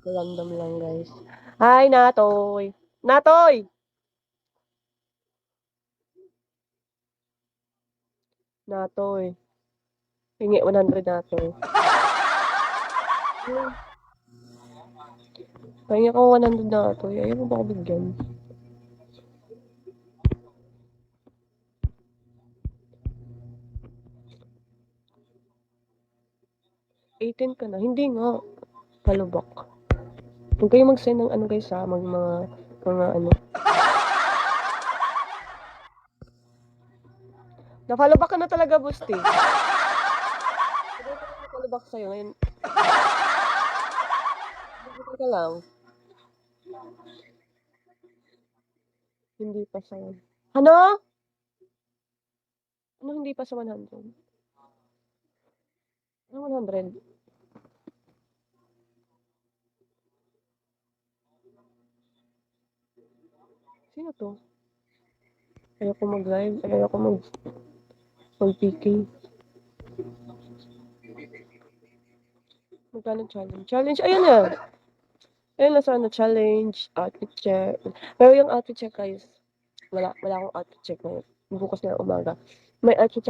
Random lang, guys. Hi, Natoy! Natoy! Natoy. Hingi 100 Natoy. Pahingi ko 100 Natoy. Ayaw mo ba ako bigyan? $18 ka na. Hindi nga. Palubak. Huwag kayo mag-send ng ano guys ha. Mga ano. Napalubak ka na talaga, Busti. Napalubak sa'yo ngayon. Hindi ka lang. Hindi pa sa'yo. Ano? Ano hindi pa sa 100? Ano 100? Sino to? Ayoko mag-live. Ayoko mag-PK. Magkano challenge? Challenge, ayun na. Ayun na sana, challenge, outfit check. Pero yung outfit check guys, wala akong outfit check ngayon. Bukas na umaga. May outfit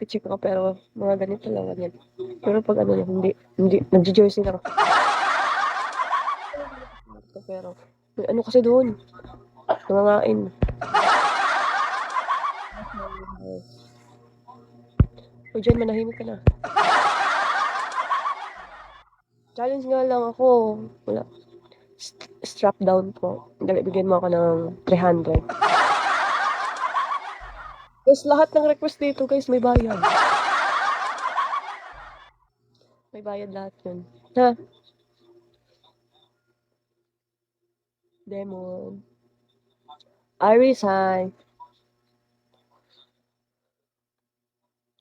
check ako pero mga ganito lang ganyan. Pero pag ano hindi, nagje-jersey lang ako. Pero, may ano kasi doon. Nangangain. O dyan, manahimik ka na. Challenge nga lang ako. Wala. Strap down po. Dali, bigyan mo ako ng 300. Guys, lahat ng request dito, guys, may bayad. May bayad lahat yun. Ha? Demon. Iris, hi.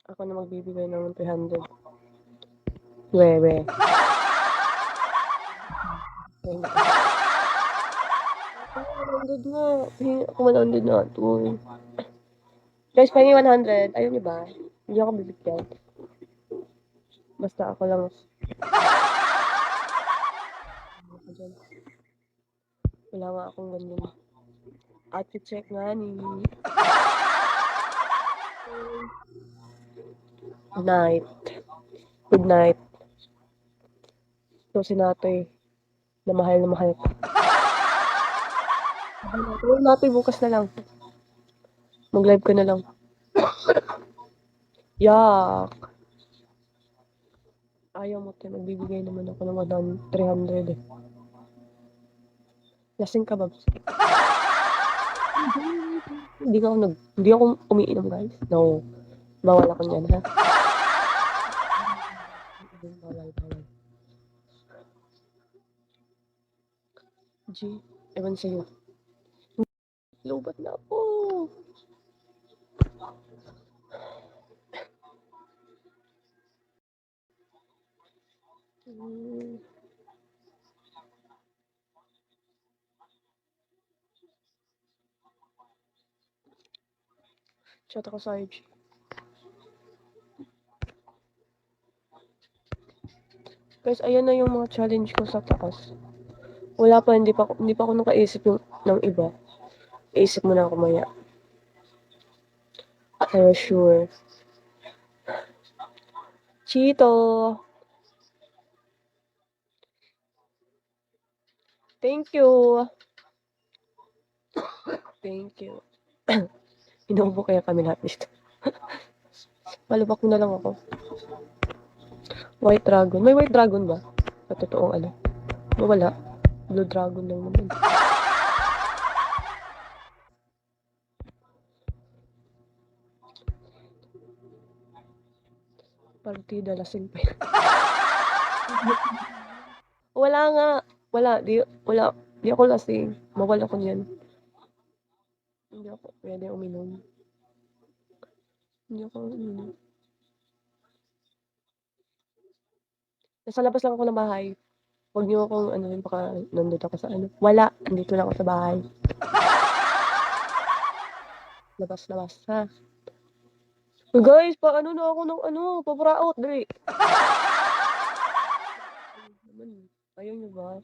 Ako na magbibigay ng 300. Wewe. 100 nga. Ako 100 na ito. Guys, pahingi 100. Ayun niyo ba? Hindi ako bibigyan. Basta ako lang. Wala nga akong ganyan. Outfit check nga ni. Night. Good night. So, si Natoy. Na mahal ka. Natoy, bukas na lang. Mag-live ka na lang. Yak. Ayaw mo tayo. Magbibigay naman ako ng 300 eh. Lasing ka ba? Hindi ako umiinom guys. No. Bawal ako niyan ha. Bawal. G, ewan sa'yo. Lubat na ako. Chat ako sa IG. Guys, ayan na yung mga challenge ko sa taas. Wala pa, hindi pa ako nakaisip ng iba. Isip mo na ako maya. For sure. Chito! Thank you! Thank you. Inuubo kaya kami lahat dito. Malubak mo na lang ako. White dragon. May white dragon ba? Sa totoong ano? Wala. Blue dragon lang naman. Partida, lasing pa yun. Wala nga. Di ako lasing. Mawala ko niyan. Hindi ako pwede uminom. Nasa labas lang ako ng bahay. Huwag niyo akong baka nandito ako sa ano. Wala. Nandito lang ako sa bahay. Labas, ha. So guys, paano na ako ng pabraot, dali. Ayaw niyo ba?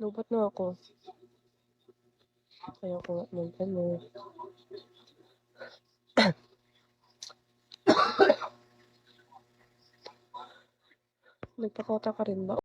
Lobat na ako. Ayaw ko nga ng gano'n. Nagpa-quota ka rin ba?